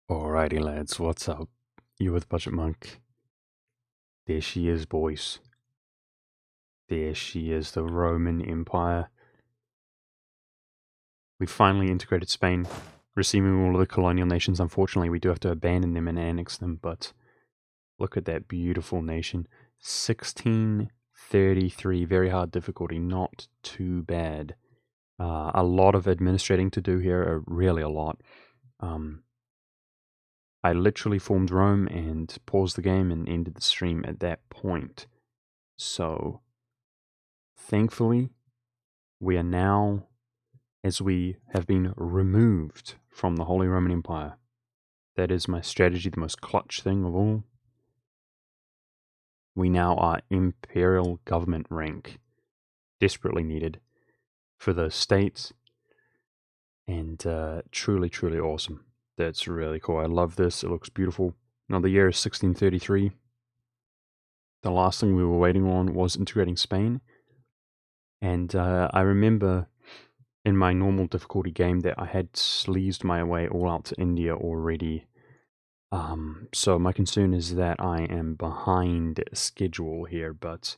Alrighty, lads, what's up? You with Budget Monk? There she is, boys. There she is, the Roman Empire. We finally integrated Spain, receiving all of the colonial nations. Unfortunately, we do have to abandon them and annex them, but look at that beautiful nation. 1633, very hard difficulty, not too bad. A lot of administrating to do here, really a lot. I literally formed Rome and paused the game and ended the stream at that point. So, thankfully, we are now, as we have been removed from the Holy Roman Empire. That is my strategy, the most clutch thing of all. We now are imperial government rank, desperately needed for the states, and truly, truly awesome. That's really cool. I love this. It looks beautiful. Now, the year is 1633. The last thing we were waiting on was integrating Spain. And I remember in my normal difficulty game that I had sleazed my way all out to India already. So my concern is that I am behind schedule here, but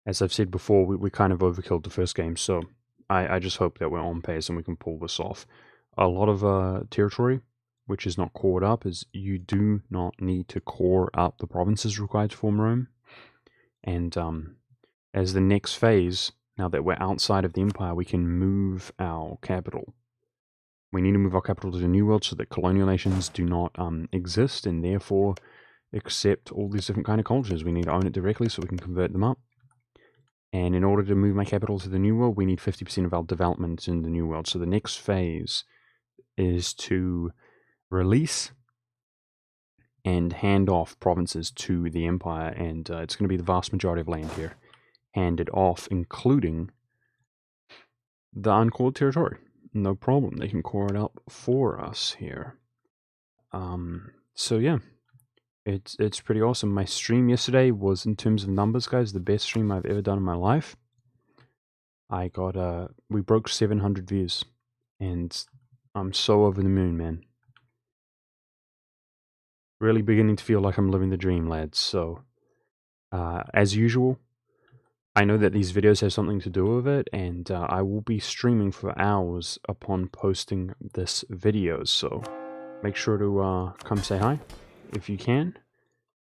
as I've said before, we kind of overkilled the first game, so I just hope that we're on pace and we can pull this off. A lot of territory, which is not cored up, is you do not need to core up the provinces required to form Rome. And as the next phase, now that we're outside of the empire, we can move our capital. We need to move our capital to the New World so that colonial nations do not exist and therefore accept all these different kind of cultures. We need to own it directly so we can convert them up. And in order to move my capital to the New World, we need 50% of our development in the New World. So the next phase is to release and hand off provinces to the empire, and it's going to be the vast majority of land here handed off, including the uncored territory. No problem, they can core it up for us here. So yeah, it's pretty awesome. My stream yesterday was, in terms of numbers, guys, the best stream I've ever done in my life. I got we broke 700 views, and I'm so over the moon, man. Really beginning to feel like I'm living the dream, lads. So, as usual, I know that these videos have something to do with it, and I will be streaming for hours upon posting this video, so make sure to come say hi if you can.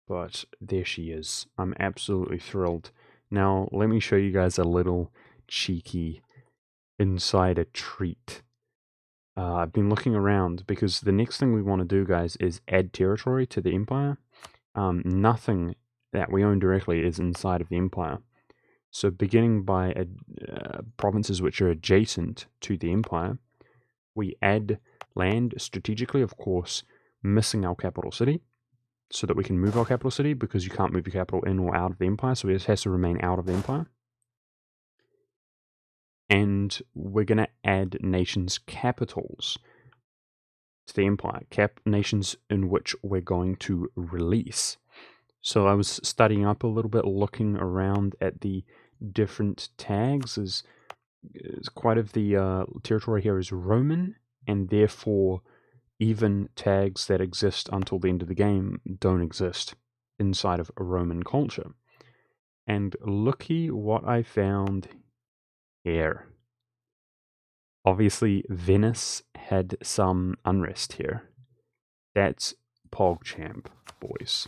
But there she is. I'm absolutely thrilled. Now, let me show you guys a little cheeky insider treat. I've been looking around because the next thing we want to do, guys, is add territory to the empire. Nothing that we own directly is inside of the empire. So beginning by provinces which are adjacent to the empire, we add land strategically, of course, missing our capital city, so that we can move our capital city, because you can't move your capital in or out of the empire, so it has to remain out of the empire. And we're going to add nations' capitals to the empire, nations in which we're going to release. So I was studying up a little bit, looking around at the different tags. Is quite of the territory here is Roman, and therefore even tags that exist until the end of the game don't exist inside of a Roman culture. And looky what I found here. Obviously, Venice had some unrest here. That's PogChamp, boys.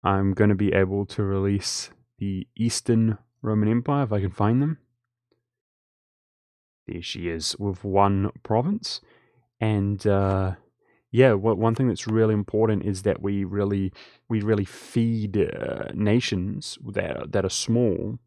I'm going to be able to release the Eastern Roman Empire if I can find them. There she is, with one province. And yeah, one thing that's really important is that we really feed nations that are small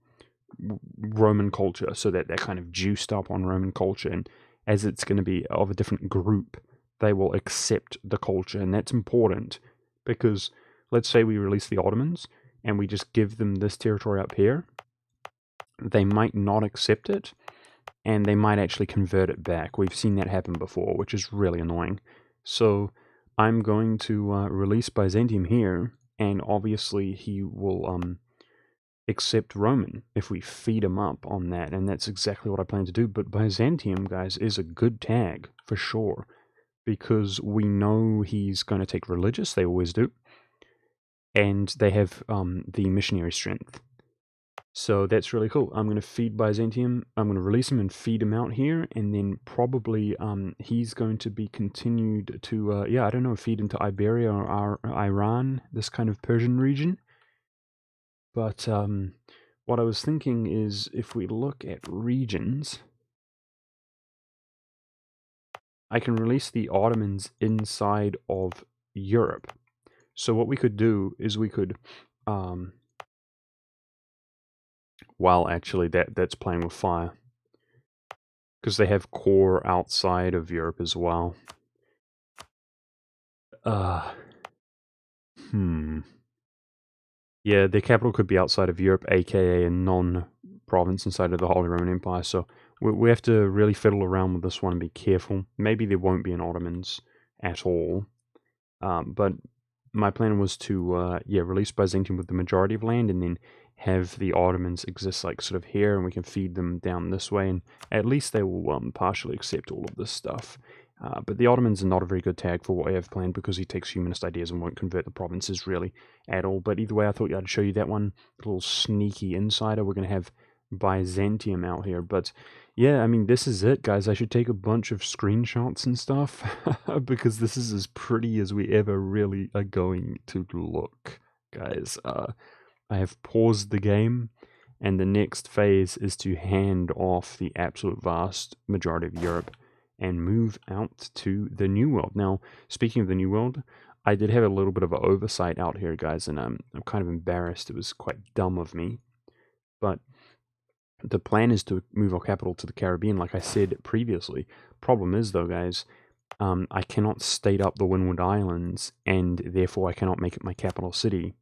Roman culture, so that they're kind of juiced up on Roman culture, and as it's going to be of a different group, they will accept the culture. And that's important, because let's say we release the Ottomans and we just give them this territory up here, they might not accept it, and they might actually convert it back. We've seen that happen before, which is really annoying. So I'm going to release Byzantium here, and obviously he will accept Roman if we feed him up on that, and that's exactly what I plan to do. But Byzantium, guys, is a good tag for sure, because we know he's going to take religious, they always do, and they have the missionary strength. So that's really cool. I'm going to feed Byzantium, I'm going to release him and feed him out here, and then probably he's going to be continued to, yeah, I don't know, feed into Iberia or Iran, this kind of Persian region. But what I was thinking is, if we look at regions, I can release the Ottomans inside of Europe. So what we could do is we could, well, actually, that's playing with fire, because they have core outside of Europe as well. Yeah, their capital could be outside of Europe, aka a non-province inside of the Holy Roman Empire. So we have to really fiddle around with this one and be careful. Maybe there won't be an Ottomans at all. But my plan was to, yeah, release Byzantium with the majority of land, and then have the Ottomans exist like sort of here, and we can feed them down this way, and at least they will partially accept all of this stuff. But the Ottomans are not a very good tag for what I have planned, because he takes humanist ideas and won't convert the provinces really at all. But either way, I thought I'd show you that one little sneaky insider. We're going to have Byzantium out here. But yeah, I mean, this is it, guys. I should take a bunch of screenshots and stuff because this is as pretty as we ever really are going to look, guys. I have paused the game, and the next phase is to hand off the absolute vast majority of Europe and move out to the New World. Now, speaking of the New World, I did have a little bit of an oversight out here, guys, and I'm kind of embarrassed. It was quite dumb of me. But the plan is to move our capital to the Caribbean, like I said previously. Problem is, though, guys, I cannot state up the Windward Islands, and therefore I cannot make it my capital city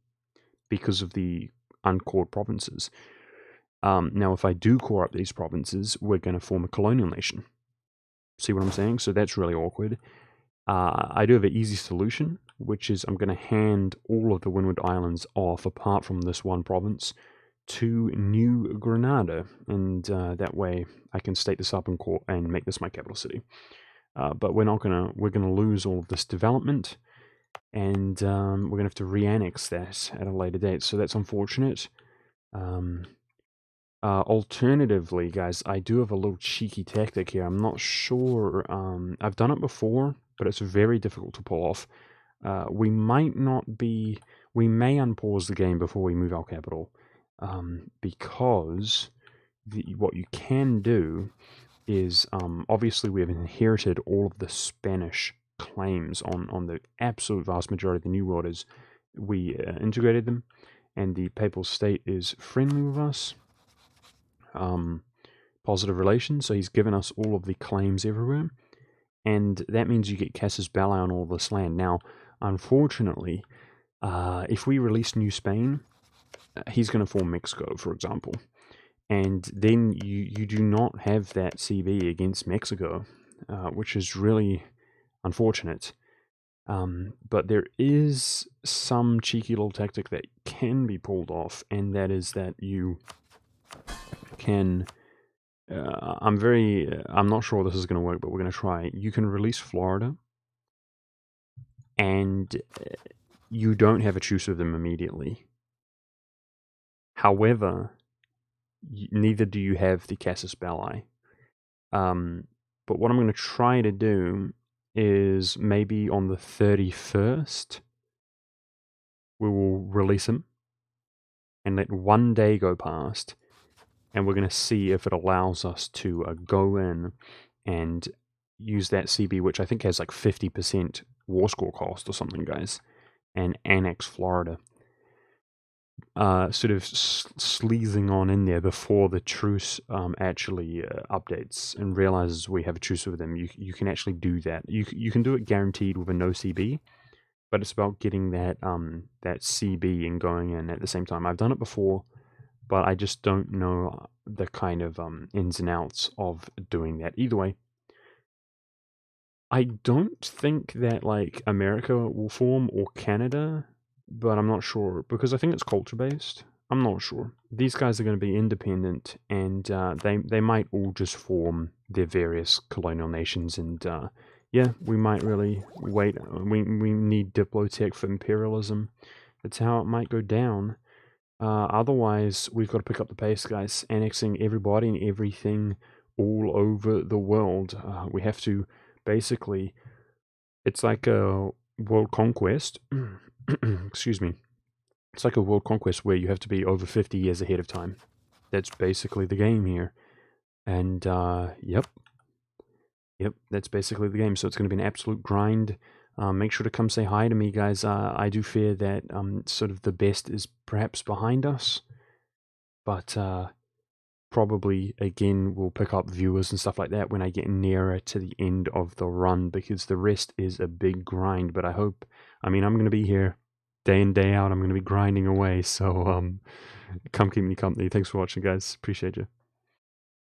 because of the uncored provinces. Now, if I do core up these provinces, we're going to form a colonial nation. See what I'm saying? So that's really awkward. I do have an easy solution, which is I'm going to hand all of the Windward Islands off, apart from this one province, to New Granada, and that way I can state this up in court and make this my capital city. But we're gonna lose all of this development, and we're gonna have to re-annex that at a later date. So that's unfortunate. Alternatively, guys, I do have a little cheeky tactic here. I'm not sure. I've done it before, but it's very difficult to pull off. We may unpause the game before we move our capital, because what you can do is, obviously we have inherited all of the Spanish claims on the absolute vast majority of the New World as we integrated them, and the Papal State is friendly with us. Positive relations, so he's given us all of the claims everywhere, and that means you get casus belli on all this land. Now, unfortunately, if we release New Spain, he's going to form Mexico, for example, and then you do not have that CB against Mexico, which is really unfortunate. But there is some cheeky little tactic that can be pulled off, and that is that you can... I'm not sure this is going to work, but we're going to try. You can release Florida, and you don't have a truce with them immediately. However, neither do you have the casus belli. But what I'm going to try to do is maybe on the 31st, we will release him and let one day go past, and we're going to see if it allows us to go in and use that CB, which I think has like 50% war score cost or something, guys, and annex Florida. Sort of sleazing on in there before the truce actually updates and realizes we have a truce with them. You can actually do that. You can do it guaranteed with a no CB, but it's about getting that that CB and going in at the same time. I've done it before, but I just don't know the kind of ins and outs of doing that. Either way, I don't think that like America will form or Canada, but I'm not sure because I think it's culture based. I'm not sure. These guys are going to be independent, and they might all just form their various colonial nations. And yeah, we might really wait. We need Diplotech for imperialism. That's how it might go down. Otherwise, we've got to pick up the pace, guys. Annexing everybody and everything all over the world. We have to basically. It's like a world conquest. Excuse me. It's like a world conquest where you have to be over 50 years ahead of time. That's basically the game here. And, yep, that's basically the game. So it's going to be an absolute grind. Make sure to come say hi to me, guys. I do fear that sort of the best is perhaps behind us. But probably, again, we'll pick up viewers and stuff like that when I get nearer to the end of the run, because the rest is a big grind. But I'm going to be here day in, day out. I'm going to be grinding away. So come keep me company. Thanks for watching, guys. Appreciate you.